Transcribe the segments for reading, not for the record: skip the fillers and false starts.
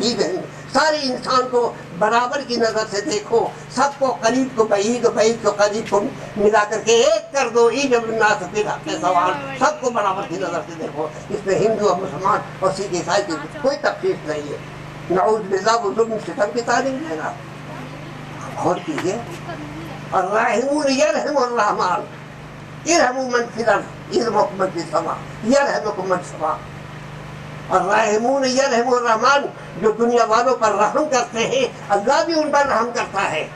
ترتیب ہے. سارے انسان کو برابر کی نظر سے دیکھو, سب کو قریب کو بعید, بعید کو قریب کو ملا کر کے ایک کر دو. ایجب الناس فی الحق سواء, سب کو برابر کی نظر سے دیکھو. اس میں ہندو اور مسلمان اور سکھ عیسائی کی کوئی تفصیل نہیں ہے. نعوذ باللہ وہ ظلم ستم کی تعلیم دے گا. اور کیجیے, الراحمون یرحم الرحمن ارحموا من فی الارض یرحمکم من فی السماء یرحمکم من فی السماء. الراحمون یرحم الرحمن, جو دنیا والوں پر رحم کرتے ہیں اللہ بھی ان پر رحم کرتا ہے.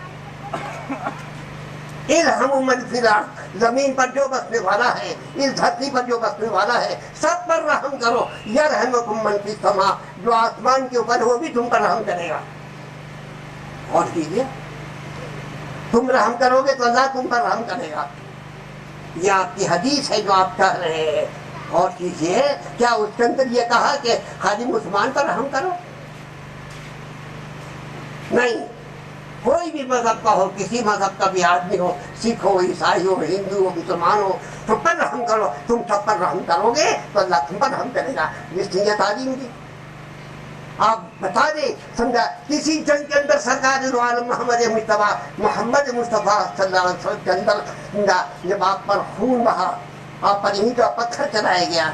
ارحموا من فی الارض, زمین پر جو بسنے والا ہے, اس دھرتی پر جو بسنے والا ہے, سب پر رحم کرو. یرحمکم من فی السماء, جو آسمان کے اوپر وہ بھی تم پر رحم کرے گا. اور کیجیے, تم رحم کرو گے تو اللہ تم پر رحم کرے گا. یہ آپ کی حدیث ہے جو آپ کہہ رہے ہیں. اور کیجیے, کیا اس کے اندر یہ کہا کہ خالی مسلمان پر رحم کرو؟ نہیں, کوئی بھی مذہب کا ہو, کسی مذہب کا بھی آدمی ہو, سکھ ہو, عیسائی ہو, ہندو ہو, مسلمان ہو, تم پر رحم کرو. تم سب پر رحم کرو گے تو اللہ تم پر رحم کرے گا. جس نے یہ تعلیم دی, آپ بتا دیں, سمجھا, کسی جنگ کے اندر سرکار دو عالم محمد مصطفیٰ صلی اللہ علیہ وسلم کے اندر جب آپ پر خون بہا, آپ پر اینٹ کا پتھر چلایا گیا,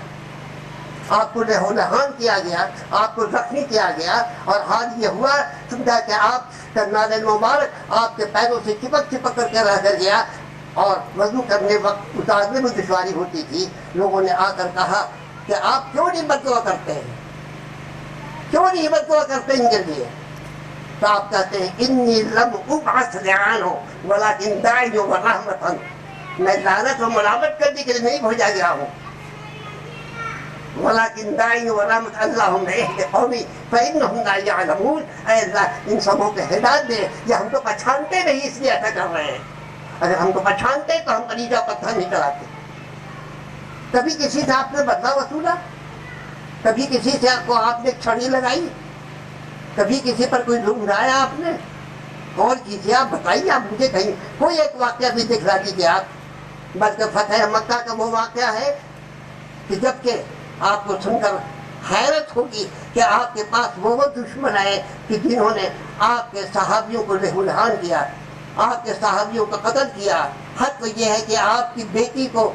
آپ کو لہو لہان کیا گیا, آپ کو زخمی کیا گیا, اور حال یہ ہوا سمجھا کہ آپ کا نالے مبارک آپ کے پیروں سے چپک چپک کر کے رہ کر گیا, اور وضو کرنے وقت اتارنے میں دشواری ہوتی تھی. لوگوں نے آ کر کہا کہ آپ کیوں نہیں بد دعا کرتے ہیں, کیوں نہیں بد دعا کرتے ان کے لیے؟ تو آپ کہتے ہیں انی لم ابعث لعنہ ولکن داعی ورحمۃ, میں لعنت و ملامت کرنے کے لیے نہیں بھیجا گیا ہوں, ولکن داعی ورحمۃ. اللہم اہد قومی فانہم لا یعلمون, اے اللہ ان سبوں کو ہدایت دے, یہ ہم تو پہچانتے نہیں اس لیے ایسا کر رہے ہیں. اگر ہم کو پہچانتے تو ہم کلیجہ پتھر نہیں چلاتے. کبھی کسی سے آپ نے بدلہ وصولا؟ کبھی کسی سے آپ نے چھڑی لگائی؟ کبھی کسی پر کوئی ظلم ڈھایا آپ نے؟ اور کیجیے, آپ بتائیے, آپ مجھے کہیں کوئی ایک واقعہ بھی دکھلا دیجیے آپ. بلکہ فتح مکہ کا وہ واقعہ ہے کہ جب کہ آپ کو سن کر حیرت ہوگی کہ آپ کے پاس وہ دشمن آئے کہ جنہوں نے آپ کے صحابیوں کو لہو لہان کیا, آپ کے صحابیوں کو قتل کیا. حد تو یہ ہے کہ آپ کی بیٹی کو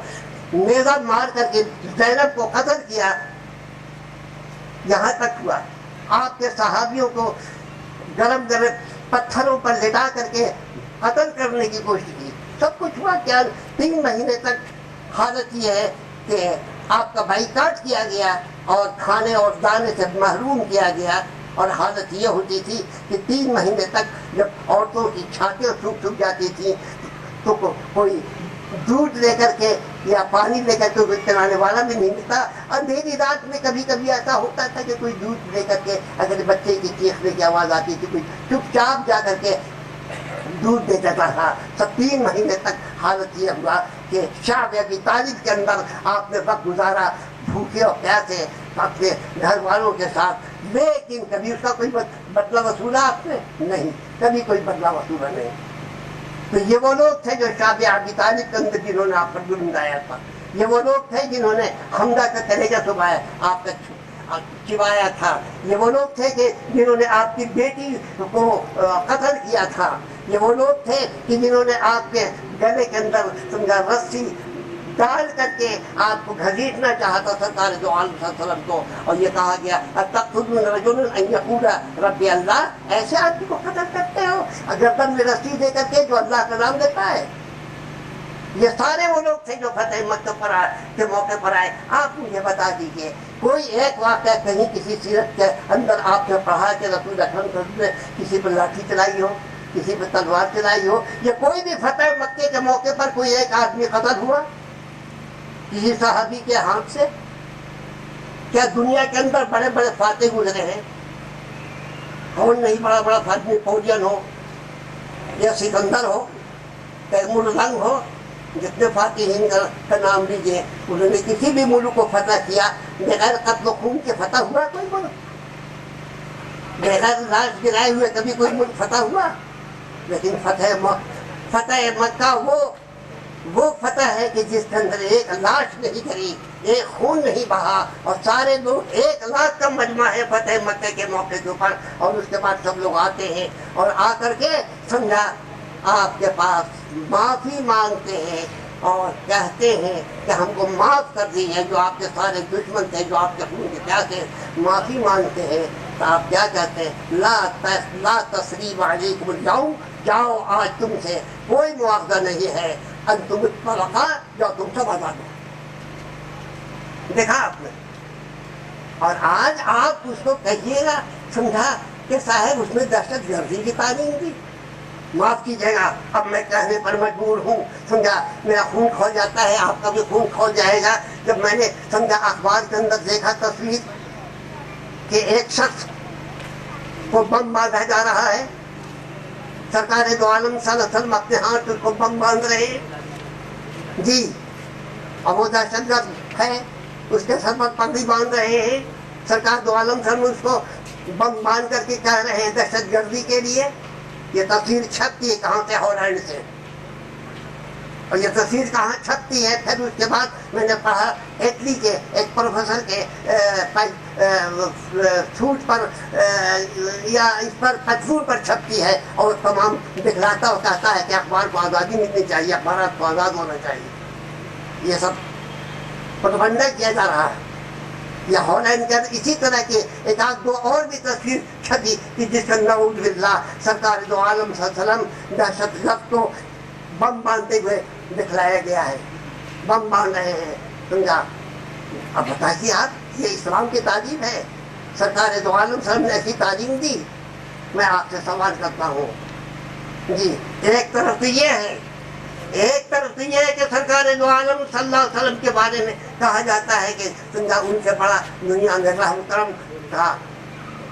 نیزہ مار کر کے زینب کو قتل کیا. یہاں تک ہوا آپ کے صحابیوں کو گرم گرم پتھروں پر لٹا کر کے قتل کرنے کی کوشش کی. سب کچھ ہوا. کیا 3 مہینے تک حالت یہ ہے کہ آپ کا بائیکاٹ کیا گیا اور کھانے اور دانے سے محروم کیا گیا. اور حالت یہ ہوتی تھی کہ 3 مہینے تک جب عورتوں کی چھاتیں سوکھ جاتی تھیں تو کوئی دودھ لے کر کے یا پانی لے کر کے کوئی پلانے والا بھی نہیں ملتا. اندھیری رات میں کبھی کبھی ایسا ہوتا تھا کہ کوئی دودھ لے کر کے, اگر بچے کی چیخنے کی آواز آتی تھی, کوئی چپ چاپ جا کر کے دودھ دے دیتا تھا. سب 3 مہینے تک حالت یہ ہوا کہ شعب ابی طالب کے اندر آپ نے وقت گزارا, بھوکے اور پیاسے اپنے گھر والوں کے ساتھ. لیکن کبھی اس کا کوئی بدلہ وصولا آپ نے؟ نہیں, کبھی کوئی بدلہ وصولا نہیں. تو یہ وہ لوگ تھے جو شعب ابی طالب کے اندر جنہوں نے آپ پر ظلم ڈھایا تھا. یہ وہ لوگ تھے جنہوں نے حمزہ کا کلیجہ چبایا, آپ کا چبایا تھا. یہ وہ لوگ تھے کہ جنہوں نے آپ کی بیٹی کو قتل کیا تھا. یہ وہ لوگ تھے کہ جنہوں نے آپ کے گلے کے اندر سمجھا رسی ڈال کر کے آپ کو گھسیٹنا چاہتا سرکار دو عالم صلی اللہ علیہ وسلم کو. اور یہ کہا گیا اتقتلون رجلا ان یقول ربی اللہ, ایسے آدمی کو قتل کرتے ہو گردن میں رسی دے کر کے جو اللہ کا نام لیتا ہے. یہ سارے وہ لوگ تھے جو فتح مکہ پر کے موقع پر آئے. آپ مجھے بتا دیجئے کوئی ایک واقعہ کہیں کسی سیرت کے اندر آپ نے پڑھا کہ رسول اکرم نے کسی پر لاٹھی چلائی ہو, کسی پر تلوار چلائی ہو, یا کوئی بھی فتح مکے کے موقع پر کوئی ایک آدمی قتل ہوا کسی صحابی کے ہاتھ سے؟ کیا دنیا کے اندر بڑے بڑے فاتح گزرے ہیں؟ کون نہیں بڑا بڑا فاتح, نیپولین ہو یا سکندر ہو, تیمور لنگ ہو, جتنے فاتحین کا نام لیجیے, انہوں نے کسی بھی ملک کو فتح کیا بغیر قتل و خون کے فتح ہوا کوئی ملک؟ بغیر لاش گرائے ہوئے کبھی کوئی ملک فتح ہوا؟ لیکن فتح مکہ وہ فتح ہے کہ جس کے اندر ایک لاش نہیں گری, ایک خون نہیں بہا اور سارے لوگ 1,00,000 کا مجمع ہے فتح مکہ کے موقع کے اوپر، اور اس کے بعد سب لوگ آتے ہیں اور آ کر کے سمجھا آپ کے پاس معافی مانگتے ہیں اور کہتے ہیں کہ ہم کو معاف کر دیجیے، جو آپ کے سارے دشمن تھے، جو آپ کے خون کے پیاسے، معافی مانگتے ہیں تو آپ کیا کہتے ہیں؟ لا تثریب علیکم اليوم، جاؤ آج تم سے کوئی مواخذہ نہیں ہے، انتم الطلقاء، جو تم سب آزاد ہو۔ دیکھا آپ نے؟ اور آج آپ اس کو کہیے گا سمجھا کہ صاحب اس میں دہشت گردی کی تعلیم دی، معاف کیجیے گا اب میں کہنے پر مجبور ہوں، سمجھا میرا خون کھول جاتا ہے، آپ کا بھی خون کھول جائے گا جب میں نے سمجھا اخبار کے اندر دیکھا تصویر کہ ایک شخص کو بم باندھا جا رہا ہے، سرکار دو عالم صلی اللہ علیہ وسلم اپنے ہاتھ اس کو بم باندھ رہے ہیں جی، اور وہ دہشت گرد ہے، اس کے سر پر پگڑی باندھ رہے ہیں، سرکار دو عالم صلی اللہ علیہ وسلم اس کو بم باندھ کر کے کہہ رہے ہیں دہشت گردی کے لیے۔ یہ تصویر چھپتی ہے کہاں سے؟ ہالینڈ سے، اور یہ تصویر کہاں چھپتی ہے؟ پھر اس کے بعد میں نے پڑھا اٹلی کے ایک پروفیسر کے سوٹ پر یا اس پر پتلون پر چھپتی ہے، اور تمام دکھلاتا اور کہتا ہے کہ اخبار کو آزادی ملنی چاہیے، اخبارات کو آزاد ہونا چاہیے۔ یہ سب پروپیگنڈا کیا جا رہا ہے۔ یا ہالینڈ کے اندر اسی طرح کے ایک آدھ دو اور بھی تصویر چھپی کہ جس کا نعوذ باللہ سرکار دو عالم صلی اللہ علیہ وسلم دہشت گرد کو بم باندھتے ہوئے دکھلایا گیا ہے، بم باندھ رہے ہیں، سمجھا؟ اب بتائیے آپ، یہ اسلام کی تعلیم ہے؟ سرکار دو عالم صلی اللہ علیہ وسلم نے ایسی تعلیم دی؟ میں آپ سے سوال کرتا ہوں جی۔ ایک طرف تو یہ ہے، ایک طرف تو یہ ہے کہ سرکار دو عالم صلی اللہ علیہ وسلم کے بارے میں کہا جاتا ہے کہ سمجھا ان سے بڑا دنیا میں رحم کرم کا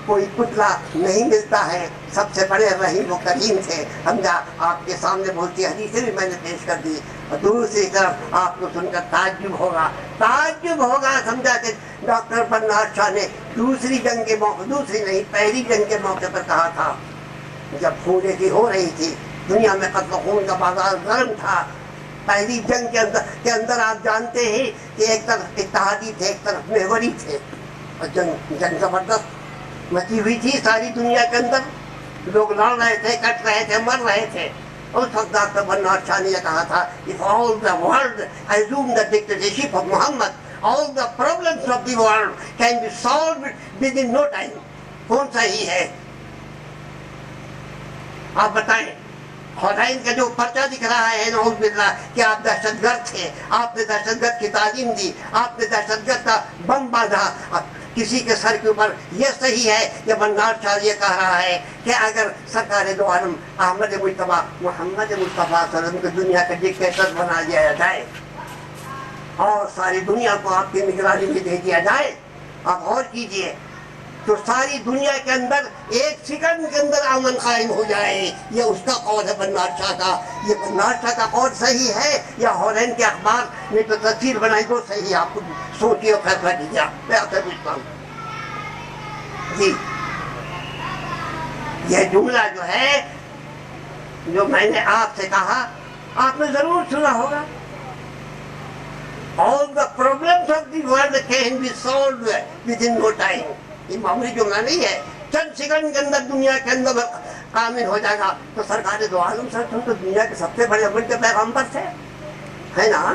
کوئی پتلا نہیں ملتا ہے، سب سے بڑے رحیم و کریم تھے، سمجھا؟ آپ کے سامنے بہت سی حدیثیں بھی میں نے پیش کر دی، اور دوسری طرف آپ کو سن کر تعجب ہوگا، سمجھا کہ ڈاکٹر برنارڈ شاہ نے دوسری جنگ کے موقع، دوسری نہیں پہلی جنگ کے موقع پر کہا تھا، جب خون ریزی ہو رہی تھی، دنیا میں قتل و خون کا بازار گرم تھا، پہلی جنگ کے اندر آپ جانتے ہیں کہ ایک طرف اتحادی تھے، ایک طرف محوری تھے، اور جنگ زبردست مچی ہوئی تھی ساری دنیا کے اندر، لوگ لڑ رہے تھے، کٹ رہے تھے، مر رہے تھے۔ اس وقت ڈاکٹر برنارڈ شاہ نے یہ کہا تھا، if all the world assume the dictatorship of Muhammad, all the problems of the world can be solved within no time۔ کون صحیح ہے آپ بتائیں؟ خدائن کا جو پرچہ دکھ رہا ہے نعوذ باللہ کہ آپ دہشت گرد تھے، آپ نے دہشت گرد کی تعلیم دی، آپ نے دہشت گرد کا بم باندھا کسی کے سر کے اوپر، یہ صحیح ہے؟ یہ برنارڈ شاہ یہ کہہ رہا ہے کہ اگر سرکار دو عالم احمد مجتبیٰ محمد مصطفیٰ صلی اللہ علیہ وسلم کو دنیا کا ڈکٹیٹر بنا دیا جائے اور ساری دنیا کو آپ کی نگرانی میں دے دیا جائے، آپ غور کیجئے، تو ساری دنیا کے اندر ایک سیکنڈ کے اندر امن قائم ہو جائے۔ یہ اس کا قول ہے برنارڈ شاہ کا۔ یہ برنارڈ شاہ کا قول صحیح ہے یا ہالینڈ کے اخبار نے جو تصویر بنائی وہ صحیح ہے؟ آپ کو سوچیے اور فیصلہ کیجیے۔ میں آپ سے پوچھتا ہوں جی، یہ جملہ جو ہے جو میں نے آپ سے کہا آپ نے ضرور سنا ہوگا، all the problems of the world can be solved within no time۔ یہ معمولی جملہ نہیں ہے، چند سیکنڈ کے اندر دنیا کے اندر کامل ہو جائے گا۔ تو سرکار دو عالم صلی اللہ علیہ وسلم تو دنیا کے سب سے بڑے امن کے پیغمبر تھے، ہے نا؟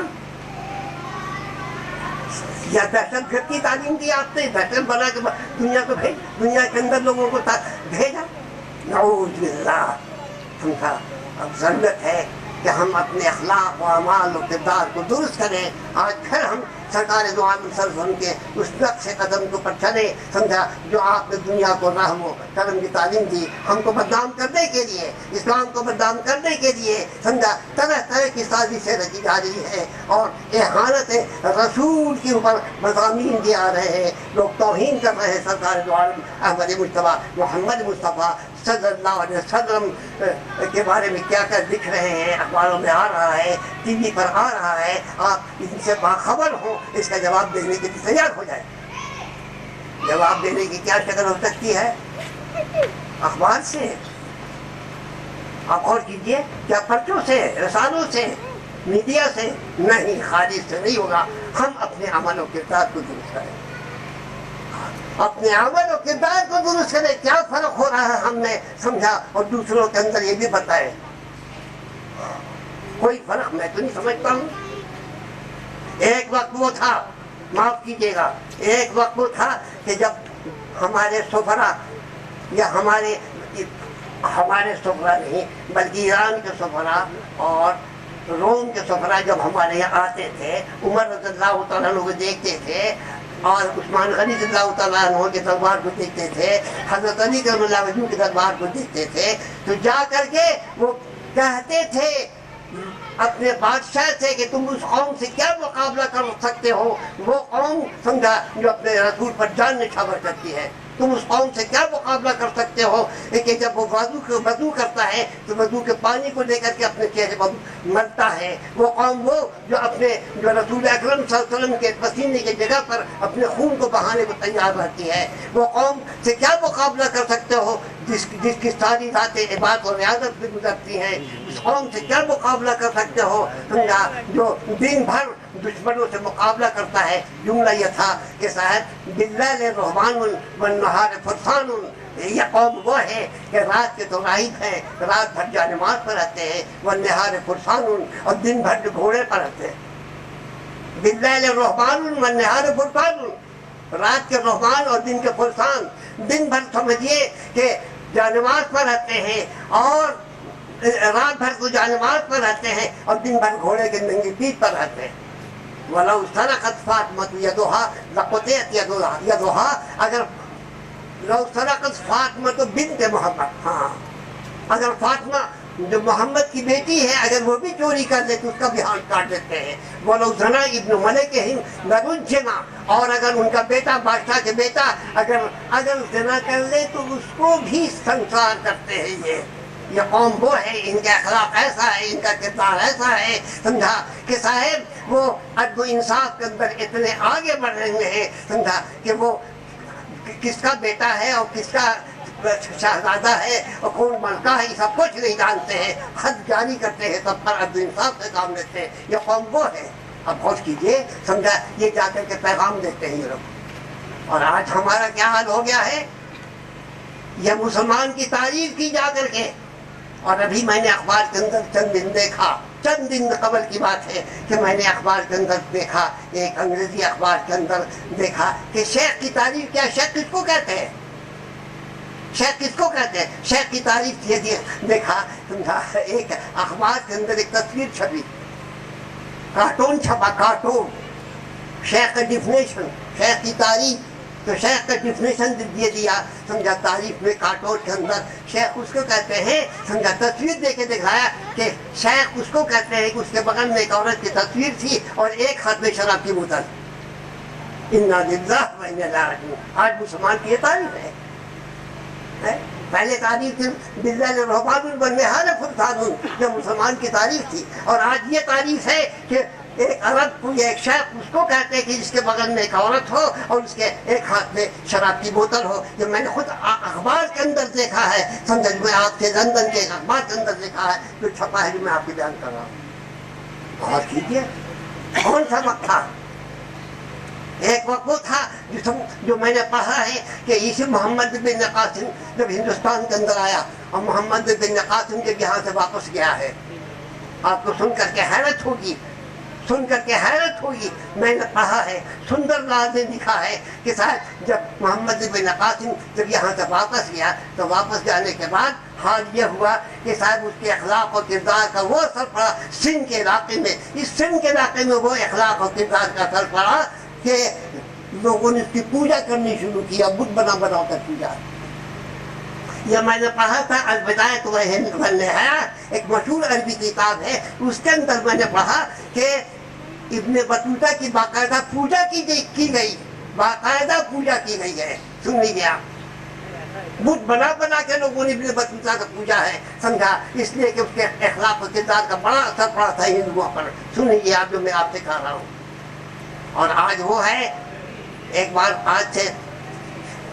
یا دہشت گرد کی تعلیم دی آپ نے، دہشت بنا کے دنیا کو دنیا کے اندر لوگوں کو بھیجا؟ نعوذ باللہ۔ سمجھا؟ اب ضرورت ہے کہ ہم اپنے اخلاق و اعمال و کردار کو درست کریں۔ آج پھر ہم سرکار دو عالم صلی اللہ علیہ وسلم کے اس نقش قدم کے اوپر چلیں، سمجھا؟ جو آپ نے دنیا کو رحم و کرم کی تعلیم دی، ہم کو بدنام کرنے کے لیے، اسلام کو بدنام کرنے کے لیے، سمجھا؟ طرح طرح کی سازشیں رچی جا رہی ہے اور احانت رسول کے اوپر مضامین دیے آ رہے ہیں، لوگ توہین کر رہے ہیں سرکار دو عالم احمد مجتبیٰ محمد مصطفیٰ صلی اللہ علیہ وسلم کے بارے میں کیا کیا لکھ رہے ہیں، اخباروں میں آ رہا ہے، ٹی وی پر آ رہا ہے۔ آپ ان سے باخبر ہوں، اس کا جواب دینے کے لیے تیار ہو جائے۔ جواب دینے کی کیا شکل ہو سکتی ہے؟ اخبار سے، آپ غور کیجیے، کیا پرچوں سے، رسالوں سے، میڈیا سے نہیں، خارج سے نہیں ہوگا. ہم اپنے عمل و کردار کو درست کریں، اپنے عمل و کردار کو درست کریں. کیا فرق ہو رہا ہے ہم نے سمجھا اور دوسروں کے اندر یہ بھی بتائے. کوئی فرق میں تو نہیں سمجھتا ہوں. ایک وقت وہ تھا، معاف کیجیے گا، ایک وقت وہ تھا کہ جب ہمارے سفرا یا ہمارے سفرا نہیں بلکہ ایران کے سفرا اور روم کے سفرا جب ہمارے یہاں آتے تھے، عمر رضی اللہ تعالیٰ عنہ کو دیکھتے تھے اور عثمان غنی رضی اللہ تعالیٰ عنہ کے دربار کو دیکھتے تھے، حضرت علی کرم اللہ وجہ کے دربار کو دیکھتے تھے، تو جا کر کے وہ کہتے تھے اپنے بادشاہ سے کہ تم اس قوم سے کیا مقابلہ کر سکتے ہو، وہ قوم سمجھا جو اپنے رسول پر جان نچھاور کرتی ہے. تم اس قوم سے کیا مقابلہ کر سکتے ہو کہ جب وہ وضو کرتا ہے تو وضو کے پانی کو لے کر کے اپنے چہرے پر ملتا ہے. وہ قوم وہ جو رسول اکرم صلی اللہ علیہ وسلم کے پسینے کی جگہ پر اپنے خون کو بہانے کو تیار رہتی ہے. وہ قوم سے کیا مقابلہ کر سکتے ہو جس کی ساری راتیں عبادت اور ریاضت میں گزرتی ہیں. اس قوم سے کیا مقابلہ کر سکتے ہو سمجھا جو دن بھر دشمنوں سے مقابلہ کرتا ہے. جملہ یہ تھا کہ صاحب باللیل رحمان والنہار فرسان، یہ قوم وہ ہے کہ رات کے تو راہب ہیں، رات بھر جانماز پر رہتے ہیں، والنہار فرسان، اور دن بھر گھوڑے پر رہتے ہیں. باللیل رحمان والنہار فرسان، رات کے رحمان اور دن کے فرسان. دن بھر سمجھیے کہ جانماز پر رہتے ہیں اور رات بھر کو جانماز پر رہتے ہیں اور دن بھر گھوڑے کے ننگی پیٹھ پر رہتے ہیں. وَلَوْ سَرَقَتْ فَاطِمَةُ يَدُهَا لَقُطِعَتْ يَدُهَا، اگر لو سرقت فاطمہ بنت محمد، ہاں اگر فاطمہ جو محمد کی بیٹی ہے اگر وہ بھی چوری کر لے تو اس کا بھی ہاتھ کاٹ دیتے ہیں. وَلَوْ زَنَا ابْنُ مَلِكِهِمْ لَرُجِّمَ، اور اگر ان کا بیٹا بادشاہ کے بیٹا اگر زنا کر لے تو اس کو بھی سنسار کرتے ہیں. یہ قوم وہ ہے، ان کا اخلاق ایسا ہے، ان کا کردار ایسا ہے سمجھا کہ صاحب وہ عدل و انصاف کے اندر اتنے آگے بڑھ رہے ہیں سمجھا کہ وہ کس کا بیٹا ہے اور کس کا شہزادہ ہے اور کون ملکہ ہے، یہ سب کچھ نہیں جانتے ہیں. حد جاری کرتے ہیں، سب پر عدل و انصاف سے کام لیتے ہیں. یہ قوم وہ ہے. اب غور کیجیے سمجھا، یہ جا کر کے پیغام دیتے ہیں یہ لوگ. اور آج ہمارا کیا حال ہو گیا ہے، یہ مسلمان کی تعریف کی جا کر کے. اور ابھی میں نے اخبار کے اندر چند دن قبل کی بات ہے کہ میں نے اخبار کے اندر دیکھا، ایک انگریزی اخبار کے اندر دیکھا کہ شیخ کی تعریف کیا. شیخ کس کو کہتے ہیں؟ شیخ کس کو کہتے ہیں؟ شیخ کی تعریف یہ دیکھا سمجھا، ایک اخبار کے اندر ایک تصویر چھپی، کارٹون چھپا، کارٹون. شیخ کا ڈیفینیشن، شیخ کی تعریف. تو شیخ کا ڈیفینیشن دے دیا سمجھا تعریف میں کارٹون کے اندر. شیخ اس کو کہتے ہیں سمجھا، تصویر دے کے دکھایا کہ شیخ اس کو کہتے ہیں کہ اس کے بغل میں ایک عورت کی تصویر تھی اور ایک ہاتھ میں شراب کی بوتل. انا للہ و انا الیہ راجعون. آج مسلمان کی یہ تعریف ہے. پہلے تعریف تھی باللیل رحمان والنہار فرسان، جو مسلمان کی تعریف تھی. اور آج یہ تعریف ہے کہ ایک عورت کو، ایک شیخ اس کو کہتے ہیں کہ جس کے بغل میں ایک عورت ہو اور اس کے ایک ہاتھ میں شراب کی بوتل ہو. جو میں نے خود اخبار کے اندر دیکھا ہے سمجھا، میں آپ کے لندن کے ایک اخبار کے اندر دیکھا ہے جو چھپا ہے، جو میں آپ کو بیان کر رہا ہوں. غور کیجیے کون سا وقت تھا. ایک وقت وہ تھا جو میں نے پڑھا ہے کہ عیسی محمد بن قاسم جب ہندوستان کے اندر آیا اور محمد بن قاسم جب یہاں سے واپس گیا ہے. آپ کو سن کر کے حیرت ہوگی، سن کر کے حیرت ہوگی. میں نے پڑھا ہے، سندر لال نے لکھا ہے کہ صاحب جب محمد بن قاسم جب یہاں سے واپس گیا تو واپس جانے کے بعد حال یہ ہوا کہ صاحب اس کے اخلاق اور کردار کا وہ اثر پڑا سندھ کے علاقے میں. اس سندھ کے علاقے میں وہ اخلاق اور کردار کا اثر پڑا کہ لوگوں نے اس کی پوجا کرنی شروع کیا، بت بنا کر پوجا. یہ میں نے پڑھا تھا البدایۃ والنہایہ، ایک مشہور عربی کتاب ہے. اس کے اندر میں نے پڑھا کہ ابن بطوطہ کی باقاعدہ پوجا کی گئی، باقاعدہ پوجا کی گئی ہے. سن لیجیے آپ، بت بنا کے لوگوں نے ابن بطوطہ کا پوجا ہے سمجھا، اس لیے کہ اس کے اخلاق و کردار کا بڑا اثر پڑا تھا ہندوؤں پر. سن لیجیے آپ جو میں آپ سے کہہ رہا ہوں. اور آج وہ ہے، ایک بار آج سے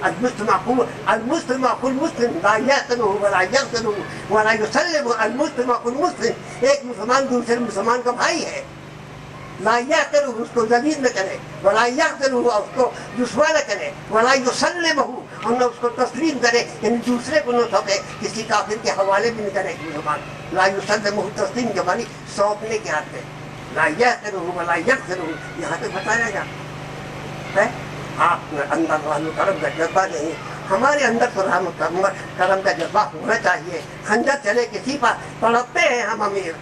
المسلم أخو المسلم لا يقتله ولا يقتله ولا يسلم। المسلم أخو المسلم، ایک مسلمان دوسرے مسلمان کا بھائی ہے، لا يقتله اس کو ذلیل نہ کرے، ولا يقتله اس کو رسوا نہ کرے، ولا يسلمه اور نہ اس کو تسلیم کرے، یعنی دوسرے کو نہ سونپے، کسی کافر کے حوالے بھی نہ کرے مسلمان۔ لا يسلمه تسلیم کے معنی سونپنے کے ہاتھ میں، لا يقتله ولا يقتله یہاں پہ بتایا گیا ہے۔ آپ اندر والوں کرم کا جذبہ نہیں، ہمارے اندر تو رحمت کرم کا جذبہ ہونا چاہیے۔ خنجر چلے کسی پر تڑپتے ہیں ہم امیر،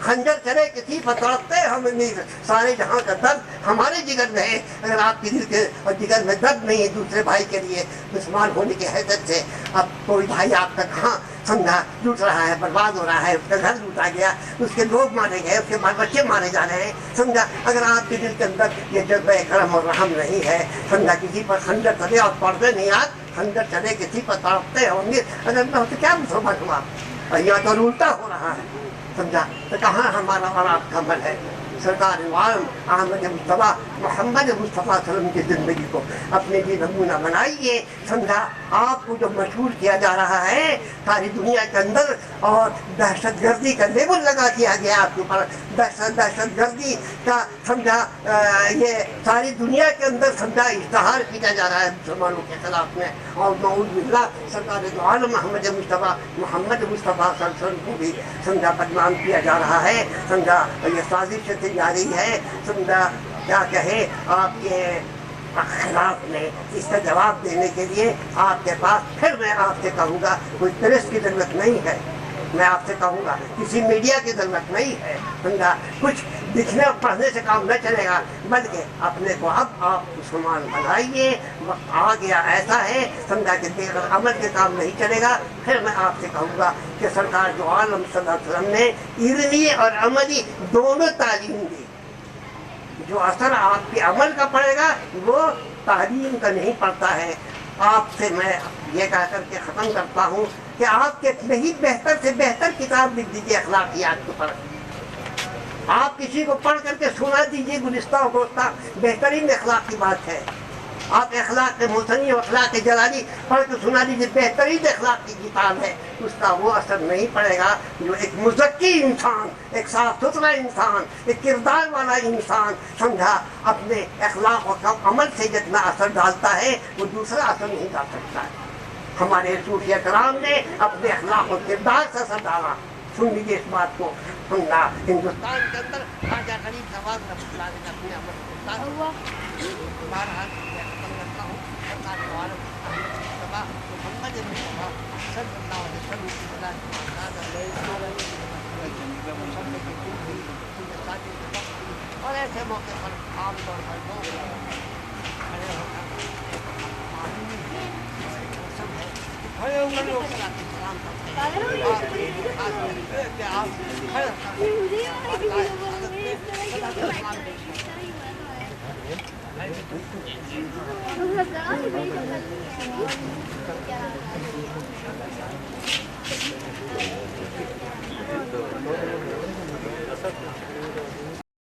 خنجر چلے کسی پر تڑپتے ہیں ہم امیر، سارے جہاں کا درد ہمارے جگر میں ہے۔ اگر آپ کے دل کے اور جگر میں درد نہیں ہے دوسرے بھائی کے لیے مسلمان ہونے کی حیثیت سے، اب کوئی بھائی آپ کا کہاں سمجھا لوٹ رہا ہے، برباد ہو رہا ہے، اس کا گھر لوٹا گیا، اس کے لوگ مارے گئے، اس کے بال بچے مارے جا رہے ہیں، سمجھا۔ اگر آپ کے دل کے اندر یہ جذبہ کرم اور رحم نہیں ہے، سمجھا کسی پر خنجر چلے اور پڑھتے نہیں، آپ خنجر چلے کسی پر تڑپتے ہوں گے، اگر نہ ہو تو کیا مسلمان ہوا؟ اور یہاں تو الٹا ہو رہا ہے، سمجھا۔ تو کہاں ہمارا اور آپ کا عمل ہے؟ سرکار عالم احمد مصطفیٰ محمد مصطفیٰ صلی اللہ علیہ وسلم کی زندگی کو اپنے لیے نمونہ بنائیے. سمجھا آپ کو جو مشہور کیا جا رہا ہے ساری دنیا کے اندر, اور دہشت گردی کا لیبل لگا دیا گیا آپ کے اوپر, دہشت گردی کا سمجھا یہ ساری دنیا کے اندر سمجھا اشتہار کیا جا رہا ہے مسلمانوں کے خلاف میں, اور نعوذ باللہ سرکار دو عالم محمد مصطفیٰ محمد مصطفیٰ صلی اللہ علیہ وسلم کو بھی سمجھا بدنام کیا جا رہا ہے. سمجھا یہ سازش کی جا رہی ہے. سمجھا کیا کہے آپ کے خلاف میں اس کا جواب دینے کے لیے آپ کے پاس پھر میں آپ سے کہوں گا کوئی پریس کی ضرورت نہیں ہے, میں آپ سے کہوں گا کسی میڈیا کی ضرورت نہیں ہے. سمجھا کچھ لکھنے اور پڑھنے سے کام نہ چلے گا, بلکہ اپنے کو اب آپ مسلمان بنائیے. وقت آ گیا ایسا ہے سمجھا کہ بغیر عمل کے کام نہیں چلے گا. پھر میں آپ سے کہوں گا کہ سرکار جو عالم صلی اللہ علیہ وسلم نے علمی اور عملی دونوں تعلیم دی. جو اثر آپ کے عمل کا پڑے گا وہ تعلیم کا نہیں پڑتا ہے. آپ سے میں یہ کہہ کر کے ختم کرتا ہوں کہ آپ کے نہیں بہتر سے بہتر کتاب لکھ دیجیے اخلاقیات کے اوپر. آپ کسی کو پڑھ کر کے سنا دیجیے گلستہ و گوستہ, بہترین اخلاق کی بات ہے. آپ اخلاق محسنی و اخلاق جلالی پڑھ کے سنا دیجیے, بہترین اخلاق کی کتاب ہے. اس کا وہ اثر نہیں پڑے گا جو ایک مزکی انسان, ایک صاف ستھرا انسان, ایک کردار والا انسان سمجھا اپنے اخلاق و عمل سے جتنا اثر ڈالتا ہے وہ دوسرا اثر نہیں ڈال سکتا ہے. ہمارے صوفیہ کرام نے اپنے اخلاق و کردار سے اثر ڈالا. سن لیجیے اس بات کو. سننا ہندوستان کے اندر خواجہ غریب نواز رحمۃ اللہ علیہ نے اپنے عمل کو بہرحال میں ختم کرتا ہوں. سرکار عالم مصطفیٰ محمد مصطفیٰ صلی اللہ علیہ وسلم اور ایسے موقع پر عام طور پر لوگ کھڑے ہو کر سلام کرتے ہیں.